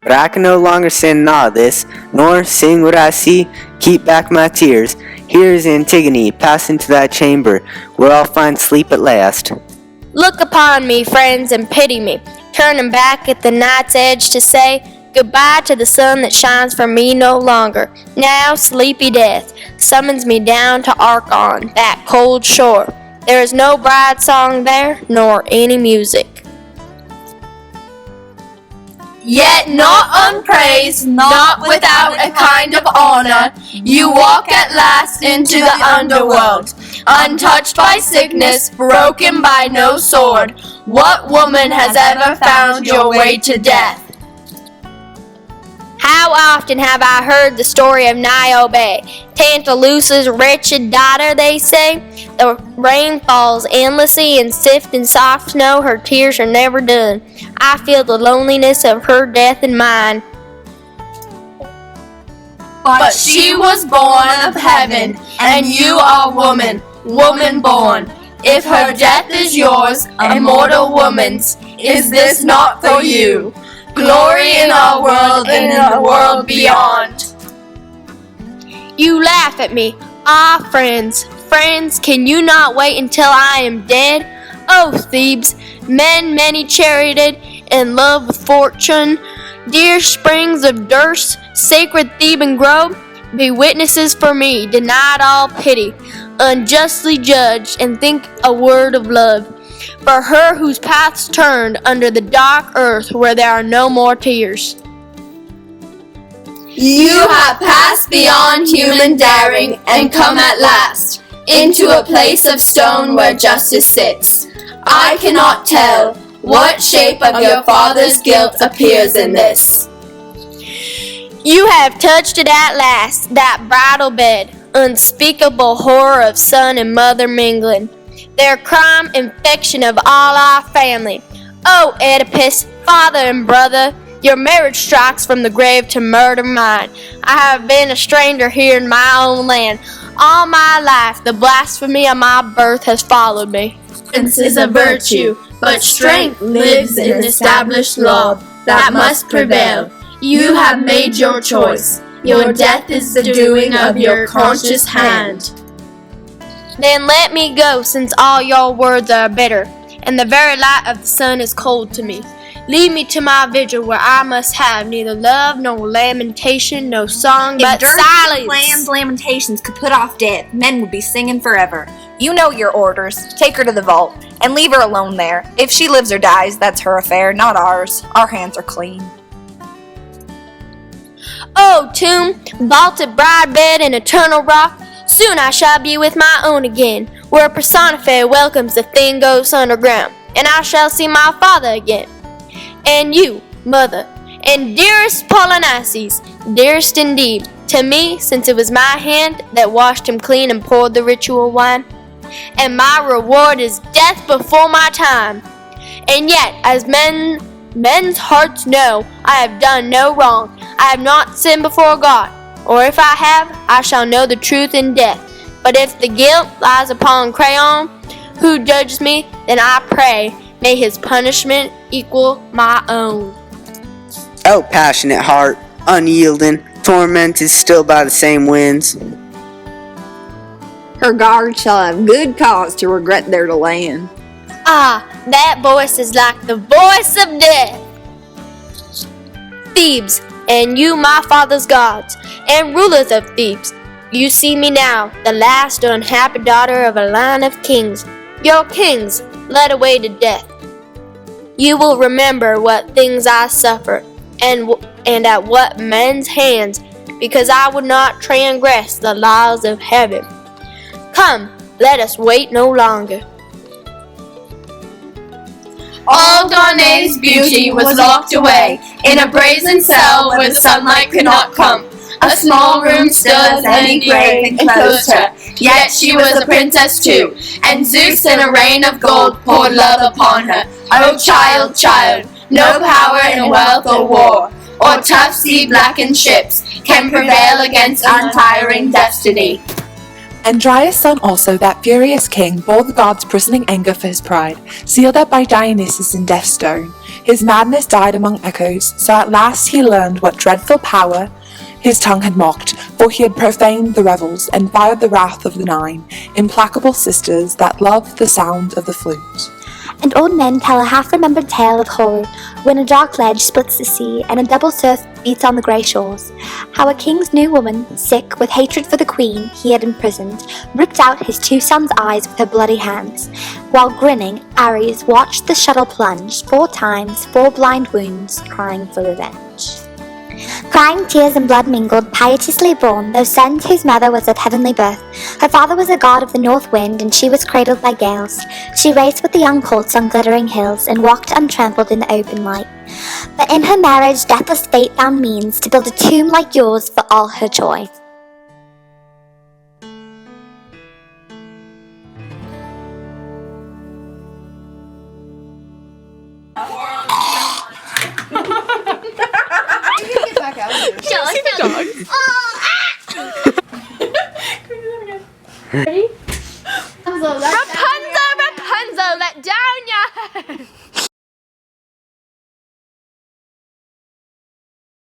But I can no longer stand in awe of this, nor seeing what I see, keep back my tears. Here is Antigone, pass into that chamber, where I'll find sleep at last. Look upon me, friends, and pity me, turning back at the night's edge to say goodbye to the sun that shines for me no longer. Now sleepy death summons me down to Archon, that cold shore. There is no bride song there, nor any music. Yet not unpraised, not without a kind of honor, you walk at last into the underworld, untouched by sickness, broken by no sword. What woman has ever found your way to death? How often have I heard the story of Niobe, Tantalus's wretched daughter, they say. The rain falls endlessly and sifting soft snow, her tears are never done. I feel the loneliness of her death in mine. But she was born of heaven, and you are woman, woman born. If her death is yours, a mortal woman's, is this not for you? Glory in our world and in the world beyond. You laugh at me. Ah, friends, can you not wait until I am dead? Oh, Thebes, men many charioted, in love with fortune, dear springs of Dirce, sacred Theban grove, be witnesses for me, denied all pity, unjustly judged, and think a word of love. For her whose paths turned under the dark earth where there are no more tears. You have passed beyond human daring and come at last into a place of stone where justice sits. I cannot tell what shape of your father's guilt appears in this. You have touched it at last, that bridal bed, unspeakable horror of son and mother mingling. Their crime, infection of all our family. Oh, Oedipus, father and brother, your marriage strikes from the grave to murder mine. I have been a stranger here in my own land. All my life, the blasphemy of my birth has followed me. Violence is a virtue, but strength lives in established law that must prevail. You have made your choice. Your death is the doing of your conscious hand. Then let me go, since all your words are bitter, and the very light of the sun is cold to me. Lead me to my vigil, where I must have neither love nor lamentation, no song, but silence. Planned lamentations could put off death. Men would be singing forever. You know your orders. Take her to the vault, and leave her alone there. If she lives or dies, that's her affair, not ours. Our hands are clean. Oh, tomb, vaulted bride bed and eternal rock, soon I shall be with my own again, where Personife welcomes the thing goes underground, and I shall see my father again. And you, mother, and dearest Polynices, dearest indeed, to me, since it was my hand that washed him clean and poured the ritual wine. And my reward is death before my time. And yet, as men's hearts know, I have done no wrong. I have not sinned before God, or if I have, I shall know the truth in death. But if the guilt lies upon Creon, who judges me, then I pray, may his punishment equal my own. O passionate heart, unyielding, tormented still by the same winds. Her guard shall have good cause to regret their delaying. Ah, that voice is like the voice of death. Thebes, and you my father's gods, and rulers of Thebes, you see me now, the last unhappy daughter of a line of kings, your kings, led away to death. You will remember what things I suffered, and at what men's hands, because I would not transgress the laws of heaven. Come, let us wait no longer. All Danae's beauty was locked away in a brazen cell where the sunlight could not come. A small room still as any grave enclosed her, yet she was a princess too, and Zeus in a rain of gold poured love upon her. O child, child, no power in wealth or war, or tough sea-blackened ships can prevail against untiring destiny. Andrias' son also, that furious king, bore the gods' prisoning anger for his pride, sealed up by Dionysus in death's stone. His madness died among echoes, so at last he learned what dreadful power his tongue had mocked, for he had profaned the revels and fired the wrath of the 9 implacable sisters that loved the sound of the flute. And old men tell a half-remembered tale of horror, when a dark ledge splits the sea and a double surf beats on the grey shores. How a king's new woman, sick with hatred for the queen he had imprisoned, ripped out his 2 sons' eyes with her bloody hands. While grinning, Ares watched the shuttle plunge 4 times, 4 blind wounds, crying for revenge. Crying tears and blood mingled, piteously born, those sons whose mother was of heavenly birth. Her father was a god of the north wind, and she was cradled by gales. She raced with the young colts on glittering hills, and walked untrampled in the open light. But in her marriage, deathless fate found means to build a tomb like yours for all her joy. Ready?